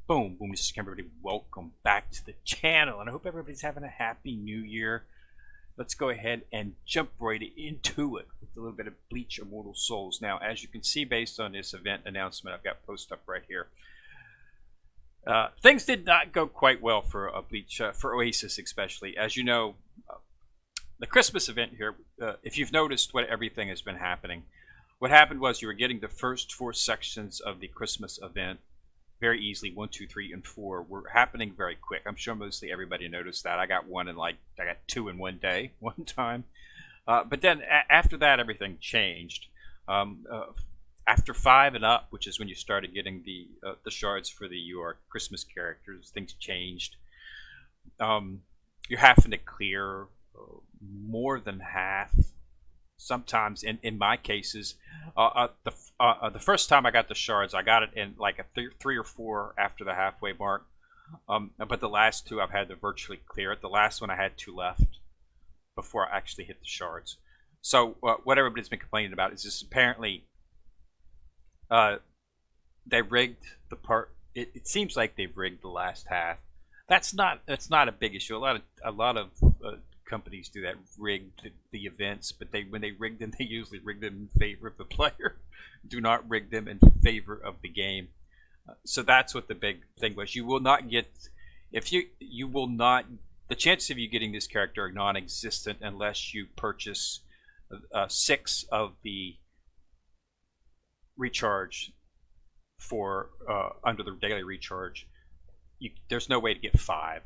Boom, boom, this is everybody. Welcome back to the channel, and I hope everybody's having a happy new year. Let's go ahead and jump right into it with a little bit of Bleach Immortal Souls. Now, as you can see, based on this event announcement I've got posted up right here, things did not go quite well for Bleach, for Oasis especially. As you know, the Christmas event here, if you've noticed what everything has been happening, what happened was you were getting the first 4 sections of the Christmas event very easily. 1, 2, 3, and 4 were happening very quick. I'm sure mostly everybody noticed that. I got 2 in one day, one time. But then after that, everything changed. After 5 and up, which is when you started getting the shards for your Christmas characters, things changed. You're having to clear more than half. Sometimes, in my cases, the first time I got the shards, I got it in like a 3 or 4 after the halfway mark. But the last 2 I've had to virtually clear it. The last one I had 2 left before I actually hit the shards. So what everybody's been complaining about is this: apparently they rigged the part. It seems like they've rigged the last half. That's not a big issue. A lot of companies do that, rig the events, but when they rig them, they usually rig them in favor of the player. Do not rig them in favor of the game. So that's what the big thing was. You will not get, you will not, the chances of you getting this character are non-existent unless you purchase 6 of the recharge for under the daily recharge. There's no way to get 5.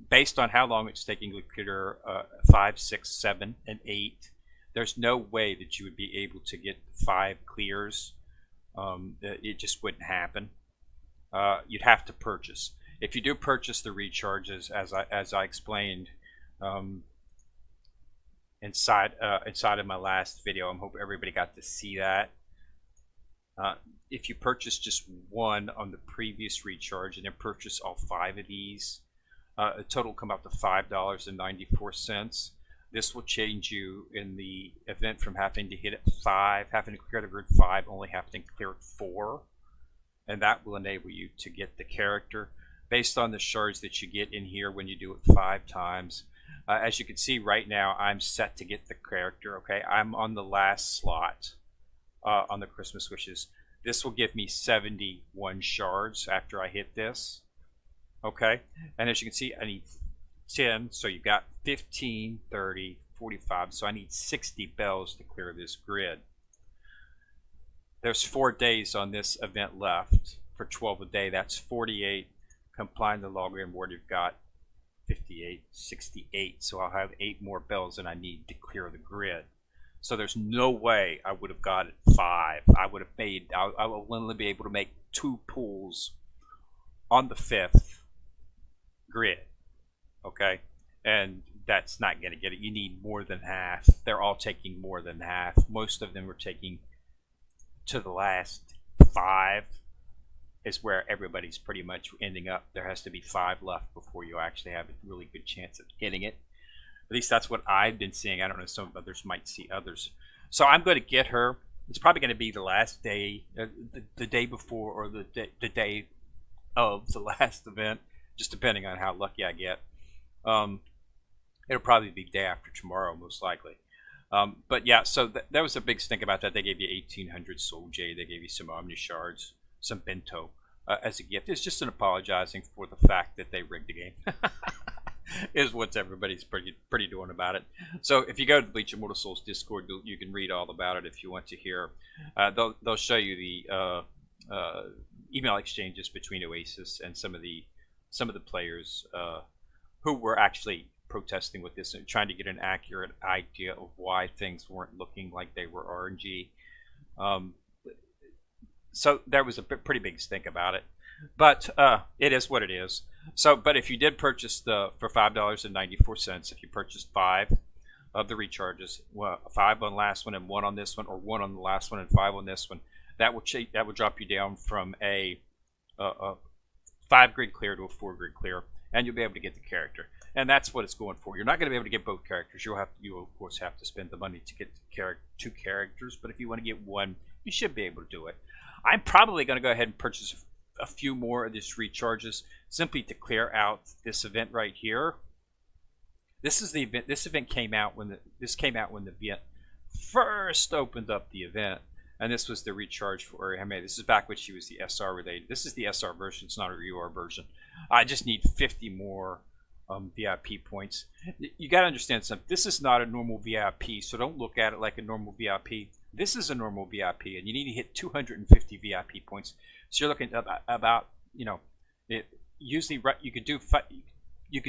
Based on how long it's taking to clear 5, 6, 7, and 8, there's no way that you would be able to get 5 clears. It just wouldn't happen. You'd have to purchase. If you do purchase the recharges, as I explained inside of my last video, I hope everybody got to see that. If you purchase just 1 on the previous recharge and then purchase all 5 of these, a total come up to $5.94. This will change you in the event from having to hit it 5, having to clear the grid 5, only having to clear it 4, and that will enable you to get the character based on the shards that you get in here when you do it 5 times. As you can see right now, I'm set to get the character. Okay, I'm on the last slot on the Christmas wishes. This will give me 71 shards after I hit this. Okay, and as you can see, I need 10, so you've got 15, 30, 45, so I need 60 bells to clear this grid. There's 4 days on this event left for 12 a day. That's 48. Complying the login word, you've got 58, 68, so I'll have 8 more bells than I need to clear the grid. So there's no way I would have got it 5. I would have made, I will only be able to make 2 pulls on the 5th grid. Okay, and that's not going to get it. You need more than half. They're all taking more than half. Most of them are taking to the last 5 is where everybody's pretty much ending up. There has to be 5 left before you actually have a really good chance of hitting it. At least that's what I've been seeing. I don't know, some others might see others. So I'm going to get her. It's probably going to be the last day, the day before, or the day of the last event, just depending on how lucky I get. It'll probably be day after tomorrow, most likely. But yeah, so that was a big stink about that. They gave you 1,800 Soul Jade. They gave you some Omni Shards, some Bento as a gift. It's just an apologizing for the fact that they rigged the game. Is what everybody's pretty doing about it. So if you go to the Bleach Immortal Souls Discord, you can read all about it if you want to hear. They'll show you the email exchanges between Oasis and some of the players who were actually protesting with this and trying to get an accurate idea of why things weren't looking like they were RNG. So there was a pretty big stink about it, but it is what it is. So, but if you did purchase for $5.94, if you purchased 5 of the recharges, 5 on the last one and 1 on this one, or 1 on the last one and 5 on this one, that will drop you down from a 5 grid clear to a 4 grid clear, and you'll be able to get the character. And that's what it's going for. You're not going to be able to get both characters. You of course have to spend the money to get 2 characters, but if you want to get 1, you should be able to do it. I'm probably going to go ahead and purchase a few more of these recharges simply to clear out this event right here. This is the event. This event came out when the event first opened up the event, and this was the recharge for Ariame. This is back when she was the SR related. This is the SR version. It's not a UR version. I just need 50 more VIP points. You got to understand something. This is not a normal VIP, so don't look at it like a normal VIP. This is a normal VIP, and you need to hit 250 VIP points. So you're looking at about, you know, usually you could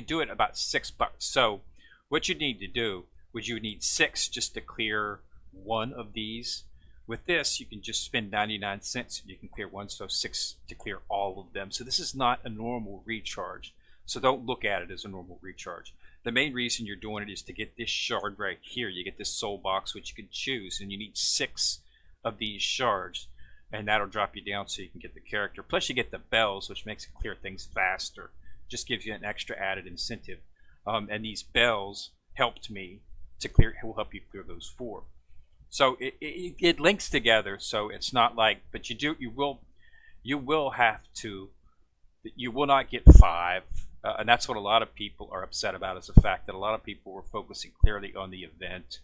do it about $6. So what you need to do would you need 6 just to clear one of these. With this, you can just spend 99 cents and you can clear one, so 6 to clear all of them. So this is not a normal recharge. So don't look at it as a normal recharge. The main reason you're doing it is to get this shard right here. You get this soul box, which you can choose, and you need 6 of these shards, and that'll drop you down so you can get the character. Plus you get the bells, which makes it clear things faster. Just gives you an extra added incentive. And these bells helped me to clear, will help you clear those 4. So it links together, so it's not like, but you will have to, you will not get 5. And that's what a lot of people are upset about, is the fact that a lot of people were focusing clearly on the event,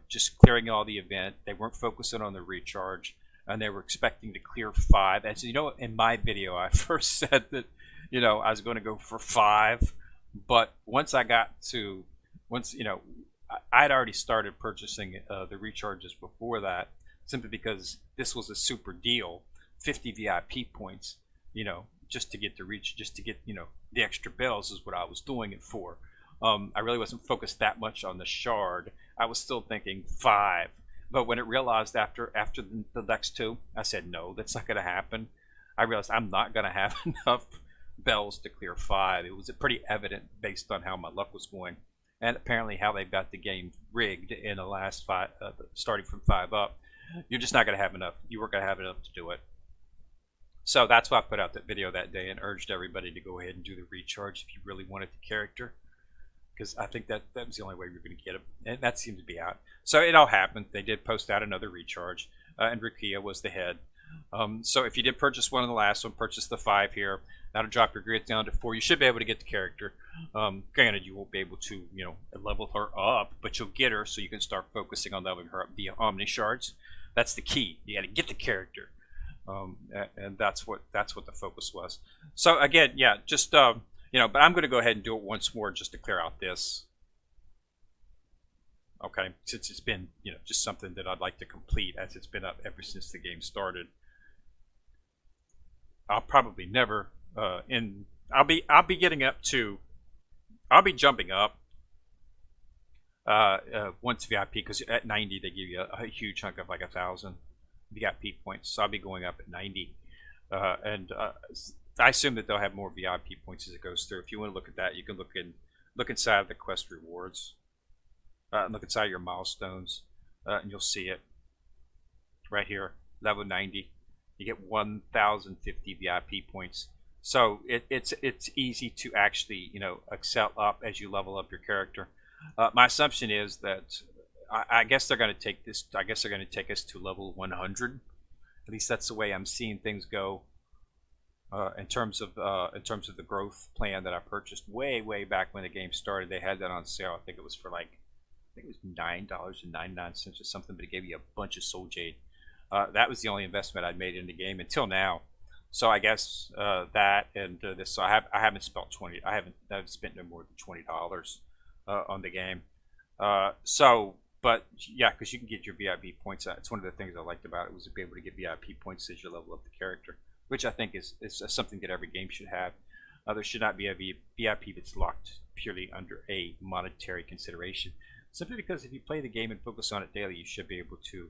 just clearing all the event. They weren't focusing on the recharge, and they were expecting to clear 5. As you know, in my video, I first said that, you know, I was going to go for 5, but once I got to, you know, I'd already started purchasing the recharges before that, simply because this was a super deal, 50 VIP points, you know, just to get you know, the extra bells is what I was doing it for. I really wasn't focused that much on the shard. I was still thinking 5, but when it realized after the next 2, I said no, that's not going to happen. I realized I'm not going to have enough bells to clear 5. It was pretty evident based on how my luck was going, and apparently how they've got the game rigged in the last 5, starting from 5 up. You're just not going to have enough. You weren't going to have enough to do it. So that's why I put out that video that day and urged everybody to go ahead and do the recharge if you really wanted the character, because I think that was the only way we were going to get it, and that seemed to be out. So it all happened. They did post out another recharge, and Rukia was the head. So if you did purchase one of the last one, purchase the 5 here. That'll drop your grit down to 4. You should be able to get the character. Granted, you won't be able to, you know, level her up, but you'll get her, so you can start focusing on leveling her up via Omni shards. That's the key. You got to get the character. And that's what the focus was. So again, yeah, just you know, but I'm going to go ahead and do it once more just to clear out this. Okay, since it's been, you know, just something that I'd like to complete, as it's been up ever since the game started. I'll probably never I'll be getting up to, I'll be jumping up once VIP, because at 90 they give you a huge chunk of like 1,000 VIP points, so I'll be going up at 90, and I assume that they'll have more VIP points as it goes through. If you want to look at that, you can look inside of the quest rewards, look inside your milestones, and you'll see it right here. Level 90, you get 1,050 VIP points. So it's easy to actually, you know, excel up as you level up your character. My assumption is that I guess they're going to take this. I guess they're going to take us to level 100. At least that's the way I'm seeing things go. In terms of the growth plan that I purchased way back when the game started, they had that on sale. I think it was for like, I think it was $9.99 or something, but it gave you a bunch of soul jade. That was the only investment I'd made in the game until now. So I guess that and this. So I haven't spent I've spent no more than $20 on the game. But yeah, because you can get your VIP points. It's one of the things I liked about it, was to be able to get VIP points as you level up the character, which I think is something that every game should have. There should not be a VIP that's locked purely under a monetary consideration. Simply because if you play the game and focus on it daily, you should be able to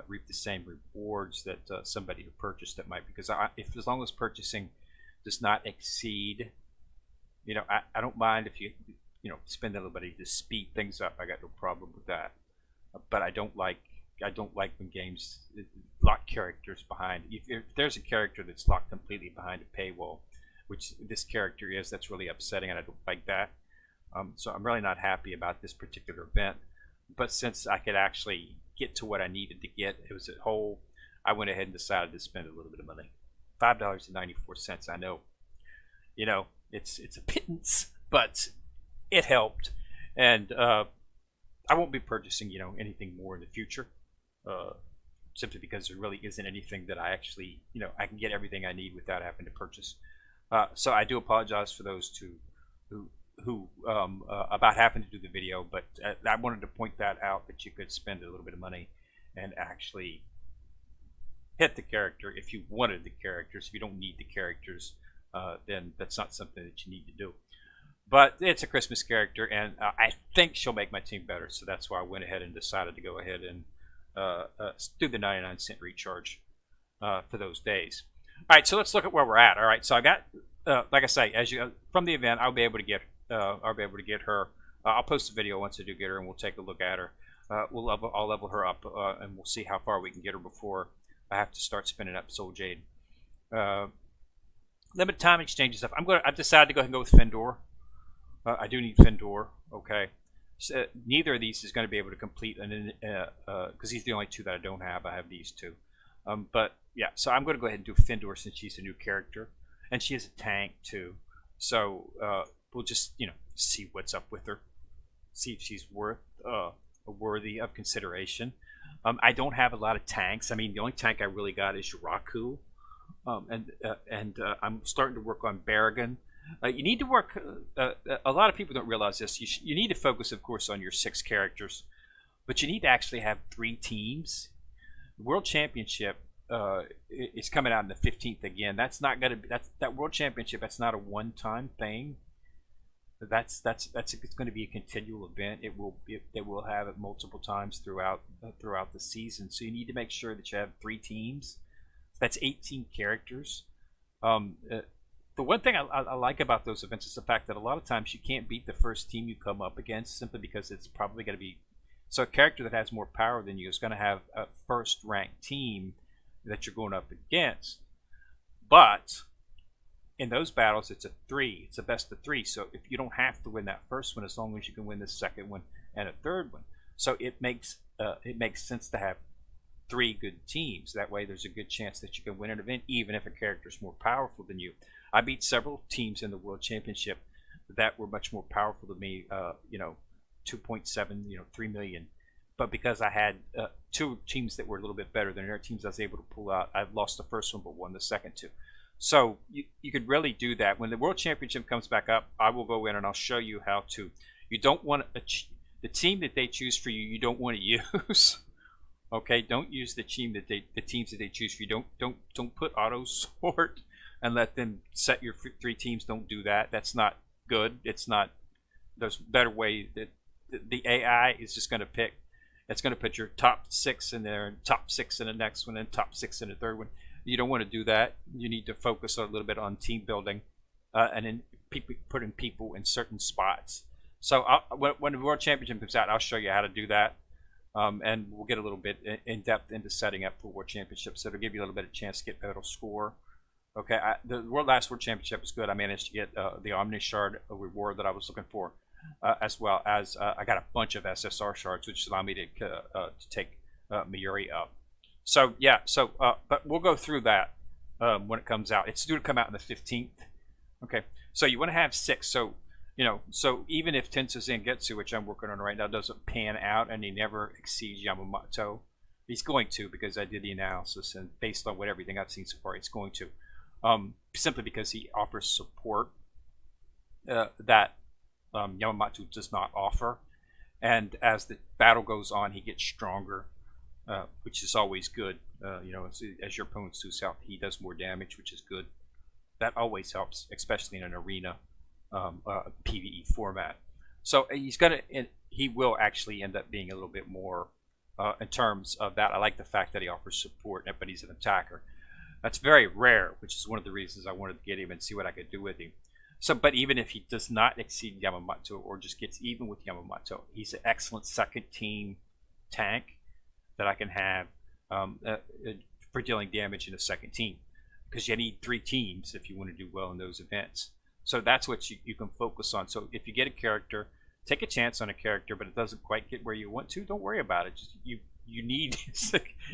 reap the same rewards that somebody who purchased it might. Because as long as purchasing does not exceed, you know, I don't mind if you spend a little bit to speed things up. I got no problem with that. But I don't like when games lock characters behind. If there's a character that's locked completely behind a paywall, which this character is, that's really upsetting, and I don't like that. So I'm really not happy about this particular event. But since I could actually get to what I needed to get, it was a whole, I went ahead and decided to spend a little bit of money, $5.94. I know, it's a pittance, but it helped, and I won't be purchasing anything more in the future, simply because there really isn't anything that I actually I can get everything I need without having to purchase. So I do apologize for those who about having to do the video, but I wanted to point that out, that you could spend a little bit of money and actually hit the character if you wanted the characters. If you don't need the characters, then that's not something that you need to do. But it's a Christmas character, and I think she'll make my team better, so that's why I went ahead and decided to go ahead and do the 99-cent recharge for those days. All right, so let's look at where we're at. All right, so I got, like I say, from the event, I'll be able to get her. I'll post a video once I do get her, and we'll take a look at her. I'll level her up, and we'll see how far we can get her before I have to start spinning up Soul Jade. Limited time exchange stuff. I've decided to go ahead and go with Fendor. I do need Fendor. Okay. So, neither of these is going to be able to complete, because he's the only two that I don't have. I have these two. But yeah, so I'm going to go ahead and do Fendor since she's a new character, and she is a tank too. So we'll just see what's up with her, see if she's worthy of consideration. I don't have a lot of tanks. I mean, the only tank I really got is Yuraku, and I'm starting to work on Barragan. You need to work. A lot of people don't realize this. You need to focus, of course, on your 6 characters, but you need to actually have 3 teams. The World Championship is coming out on the 15th again. That's not going to be that World Championship. That's not a one-time thing. It's going to be a continual event. It will have it multiple times throughout the season. So you need to make sure that you have 3 teams. That's 18 characters. The one thing I like about those events is the fact that a lot of times you can't beat the first team you come up against, simply because it's probably going to be, so a character that has more power than you is going to have a first ranked team that you're going up against. But in those battles, it's a best of 3. So if you don't have to win that first one, as long as you can win the second one and a third one, so it makes sense to have 3 good teams. That way, there's a good chance that you can win an event, even if a character is more powerful than you. I beat several teams in the World Championship that were much more powerful than me. 2.7, 3 million. But because I had 2 teams that were a little bit better than their teams, I was able to pull out. I lost the first one, but won the second 2. So you could really do that. When the World Championship comes back up, I will go in and I'll show you how to. You don't want the team that they choose for you. You don't want to use. Okay, don't use the teams that they choose for you. Don't put auto sort and let them set your 3 teams. Don't do that. That's not good. It's not. There's a better way. That the AI is just going to pick. It's going to put your top 6 in there, and top 6 in the next one, and top 6 in the third one. You don't want to do that. You need to focus a little bit on team building, and then putting people in certain spots. So when the World Championship comes out, I'll show you how to do that, and we'll get a little bit in depth into setting up for World Championship. So it'll give you a little bit of chance to get better score. Okay, the last World Championship was good. I managed to get the Omni Shard reward that I was looking for, as well as I got a bunch of SSR shards, which allowed me to take Mayuri up. So yeah, but we'll go through that when it comes out. It's due to come out on the 15th. Okay, so you want to have 6. So so even if Tensei Zangetsu, which I'm working on right now, doesn't pan out and he never exceeds Yamamoto, he's going to, because I did the analysis, and based on everything I've seen so far, it's going to. Simply because he offers support that Yamamoto does not offer, and as the battle goes on, he gets stronger, which is always good. As your opponent suits out, he does more damage, which is good. That always helps, especially in an arena PvE format. So he will actually end up being a little bit more in terms of that. I like the fact that he offers support, but he's an attacker. That's very rare, which is one of the reasons I wanted to get him and see what I could do with him. So, but even if he does not exceed Yamamoto or just gets even with Yamamoto, he's an excellent second team tank that I can have for dealing damage in a second team, because you need 3 teams if you want to do well in those events. So that's what you can focus on. So if you get a character, take a chance on a character, but it doesn't quite get where you want to, don't worry about it. Just you need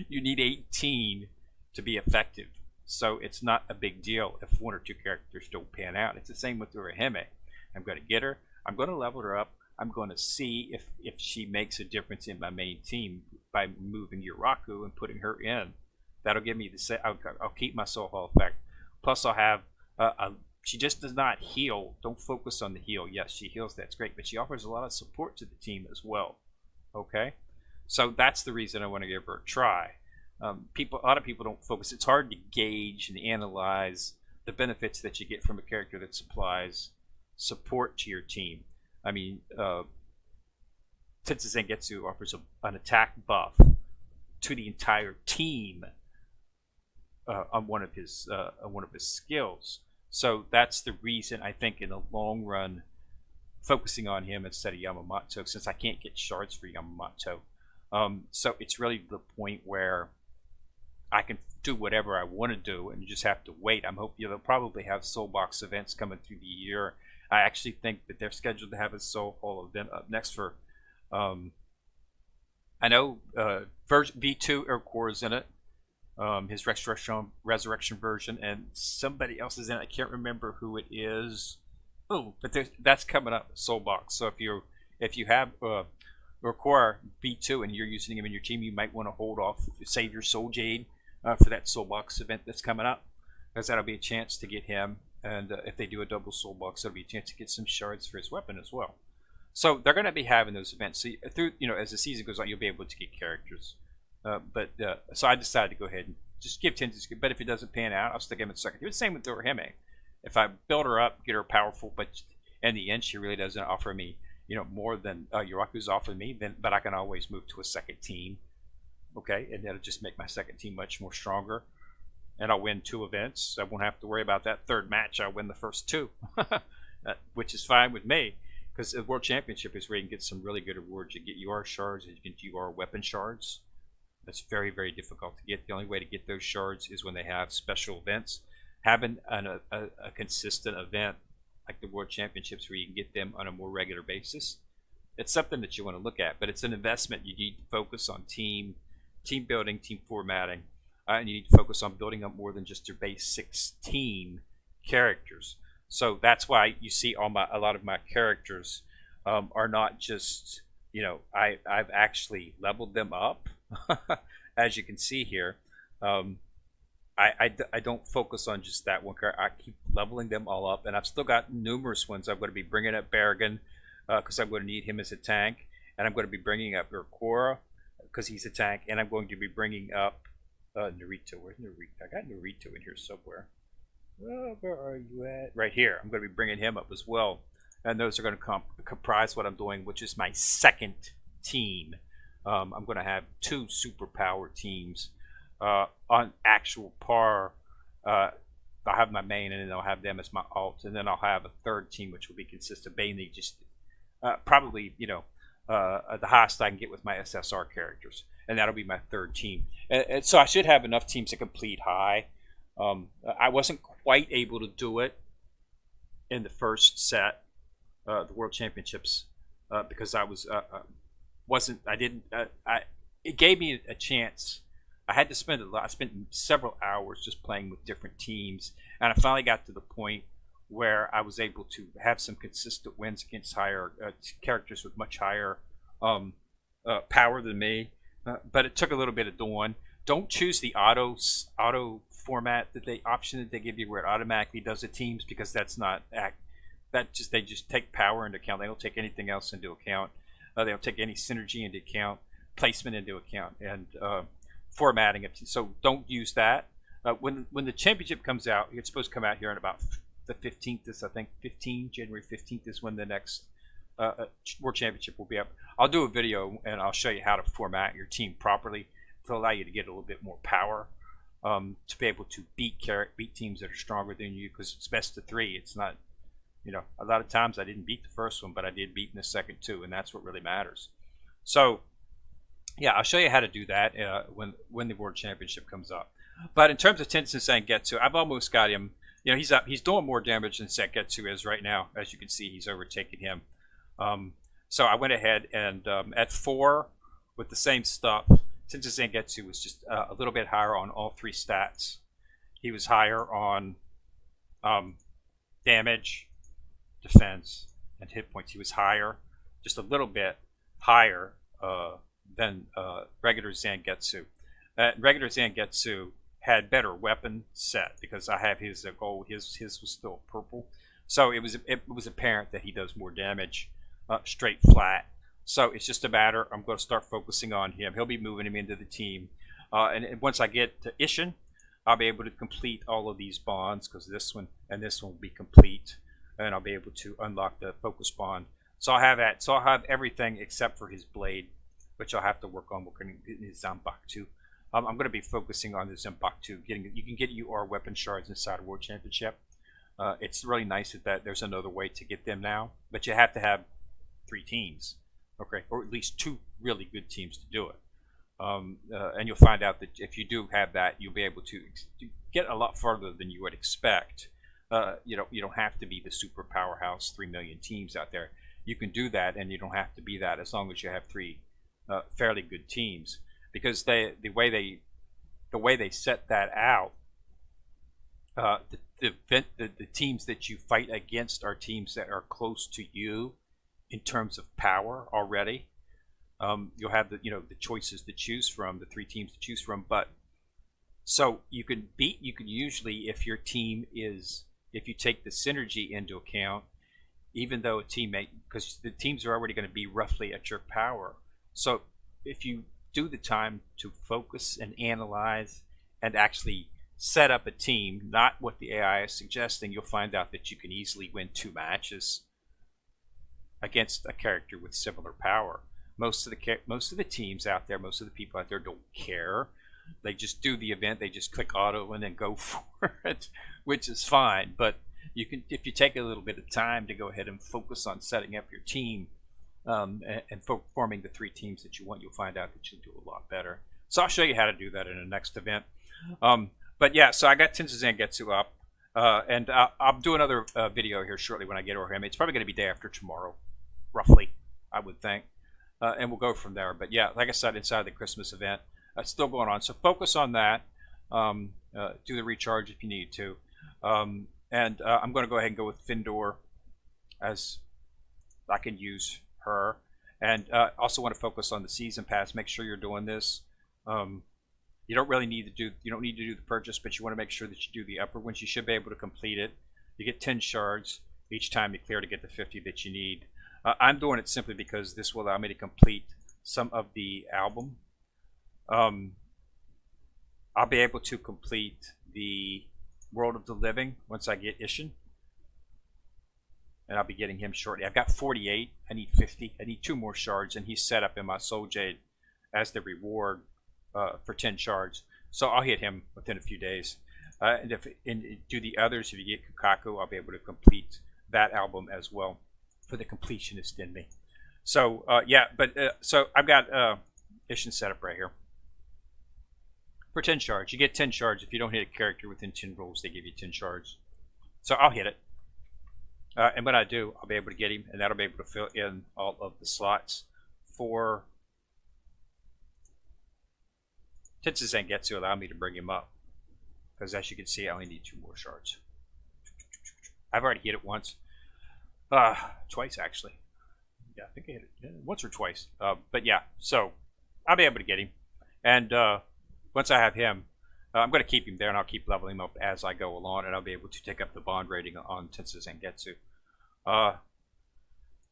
you need 18 to be effective. So it's not a big deal if one or two characters don't pan out. It's the same with Urahime. I'm going to get her. I'm going to level her up. I'm going to see if she makes a difference in my main team by moving Yuraku and putting her in. That'll give me the same. I'll keep my soul hall effect. Plus, I'll have she just does not heal. Don't focus on the heal. Yes, she heals. That's great, but she offers a lot of support to the team as well. Okay, so that's the reason I want to give her a try. A lot of people don't focus. It's hard to gauge and analyze the benefits that you get from a character that supplies support to your team. I mean, Tetsu Zangetsu offers an attack buff to the entire team on one of his skills. So that's the reason I think in the long run, focusing on him instead of Yamamoto, since I can't get shards for Yamamoto. So it's really the point where I can do whatever I want to do, and you just have to wait. I'm hoping they'll probably have Soul Box events coming through the year. I actually think that they're scheduled to have a Soul Hall event up next for. I know version V2 Urquhart is in it, his resurrection version, and somebody else is in it. I can't remember who it is. Oh, but that's coming up, Soul Box. So if you have Urquhart V2 and you're using him in your team, you might want to hold off, save your Soul Jade for that Soul Box event that's coming up, because that'll be a chance to get him. And if they do a double Soul Box, that'll be a chance to get some shards for his weapon as well. So they're going to be having those events. So through as the season goes on, you'll be able to get characters. So I decided to go ahead and just give Tensetsu. But if it doesn't pan out, I'll stick him in second. It's the same with Urahime. If I build her up, get her powerful, but in the end she really doesn't offer me more than Yuraku's offered me, but I can always move to a second team. Okay, and that'll just make my second team much more stronger. And I'll win 2 events. I won't have to worry about that third match. I'll win the first 2, which is fine with me, because the World Championship is where you can get some really good rewards. You get UR shards, you get UR weapon shards. That's very, very difficult to get. The only way to get those shards is when they have special events. Having a consistent event like the World Championships where you can get them on a more regular basis, it's something that you want to look at. But it's an investment. You need to focus on team building, team formatting. And you need to focus on building up more than just your base 16 characters. So that's why you see a lot of my characters are not just, I've actually leveled them up, as you can see here. I don't focus on just that one character. I keep leveling them all up, and I've still got numerous ones. I'm going to be bringing up Berrigan because I'm going to need him as a tank, and I'm going to be bringing up Urquhart because he's a tank, and I'm going to be bringing up Narito. Where's Narito? I got Narito in here somewhere. Well, where are you at? Right here. I'm going to be bringing him up as well. And those are going to comprise what I'm doing, which is my second team. I'm going to have 2 superpower teams on actual par. I'll have my main, and then I'll have them as my alt. And then I'll have a third team, which will be consist of mainly just probably, the highest I can get with my SSR characters. And that'll be my third team. And so I should have enough teams to complete high. I wasn't quite able to do it in the first set, the World Championships, because I it gave me a chance. I had to spend I spent several hours just playing with different teams, and I finally got to the point where I was able to have some consistent wins against higher characters with much higher power than me. But it took a little bit of doing. Don't choose the auto format option that they give you where it automatically does the teams, because that's not they just take power into account. They don't take anything else into account. They don't take any synergy into account, placement into account, and formatting it. So don't use that. When the championship comes out, it's supposed to come out here on about the 15th. I think January 15th is when the next World Championship will be up. I'll do a video and I'll show you how to format your team properly to allow you to get a little bit more power, to be able to beat teams that are stronger than you, because it's best of 3. It's not, a lot of times I didn't beat the first one, but I did beat in the second 2, and that's what really matters. So yeah, I'll show you how to do that when the World Championship comes up. But in terms of Tensei Zangetsu, I've almost got him. He's doing more damage than Zangetsu is right now. As you can see, he's overtaken him. So I went ahead and at 4 with the same stuff, Tensei Zangetsu was just a little bit higher on all 3 stats. he was higher on damage, defense, and hit points. He was higher, just a little bit higher than regular Zangetsu. Regular Zangetsu had better weapon set because I have his gold. His was still purple, so it was apparent that he does more damage straight flat. So it's just a matter. I'm going to start focusing on him. He'll be moving him into the team, and once I get to Ishin, I'll be able to complete all of these bonds because this one and this one will be complete, and I'll be able to unlock the focus bond. So I'll have that. So I'll have everything except for his blade, which I'll have to work on. We're going to get his Zanbaku. I'm going to be focusing on the Zanbaku. You can get UR weapon shards inside of World Championship. It's really nice that there's another way to get them now, but you have to have 3 teams, okay, or at least 2 really good teams to do it. And you'll find out that if you do have that, you'll be able to get a lot further than you would expect. You don't have to be the super powerhouse 3 million teams out there. You can do that, and you don't have to be that as long as you have 3 fairly good teams. Because the way they set that out, the teams that you fight against are teams that are close to you in terms of power already. You'll have the choices to choose from, the 3 teams to choose from. But so you can usually, if your team is, if you take the synergy into account, even though a teammate, because the teams are already going to be roughly at your power. So if you do the time to focus and analyze and actually set up a team, not what the AI is suggesting, you'll find out that you can easily win 2 matches against a character with similar power. Most of the teams out there, most of the people out there don't care. They just do the event, they just click auto and then go for it, which is fine. But you can, if you take a little bit of time to go ahead and focus on setting up your team, and forming the 3 teams that you want, you'll find out that you'll do a lot better. So I'll show you how to do that in the next event. But yeah, so I got Tensei Zangetsu up, and I'll do another video here shortly when I get over him. It's probably going to be day after tomorrow, roughly, I would think, and we'll go from there. But yeah, like I said, inside the Christmas event, it's still going on. So focus on that. Do the recharge if you need to, and I'm going to go ahead and go with Findor, as I can use her, and also want to focus on the season pass. Make sure you're doing this. You don't really need to do the purchase, but you want to make sure that you do the upper ones. You should be able to complete it. You get 10 shards each time you clear to get the 50 that you need. I'm doing it simply because this will allow me to complete some of the album. I'll be able to complete the World of the Living once I get Ishin, and I'll be getting him shortly. I've got 48. I need 50. I need 2 more shards, and he's set up in my Soul Jade as the reward for 10 shards. So I'll hit him within a few days. And do the others, if you get Kukaku, I'll be able to complete that album as well for the completionist in me. So yeah, but so I've got Ishin set up right here for 10 shards. You get 10 shards. If you don't hit a character within 10 rolls, they give you 10 shards. So I'll hit it. And when I do, I'll be able to get him, and that'll be able to fill in all of the slots for Tensei Zangetsu. Allow me to bring him up, because as you can see, I only need 2 more shards. I've already hit it once, twice actually. Yeah, I think I hit it once or twice. But yeah, so I'll be able to get him, and once I have him, I'm going to keep him there, and I'll keep leveling him up as I go along, and I'll be able to take up the bond rating on Tensei Zangetsu.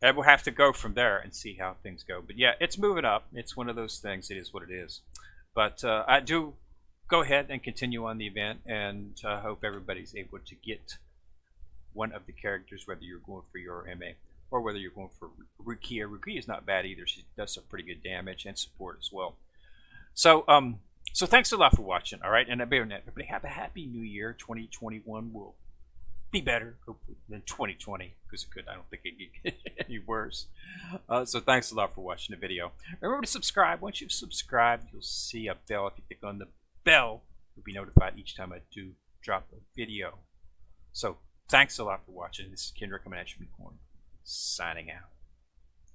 And we'll have to go from there and see how things go. But yeah, it's moving up. It's one of those things. It is what it is. But I do go ahead and continue on the event, and I hope everybody's able to get one of the characters, whether you're going for your MA or whether you're going for Rukia. Rukia is not bad either. She does some pretty good damage and support as well. So, so thanks a lot for watching, all right? And everybody have a happy new year. 2021 will be better, hopefully, than 2020, because it could. I don't think it could get any worse. So thanks a lot for watching the video. Remember to subscribe. Once you've subscribed, you'll see a bell. If you click on the bell, you'll be notified each time I do drop a video. So thanks a lot for watching. This is Kendrick coming at you from the corner, signing out.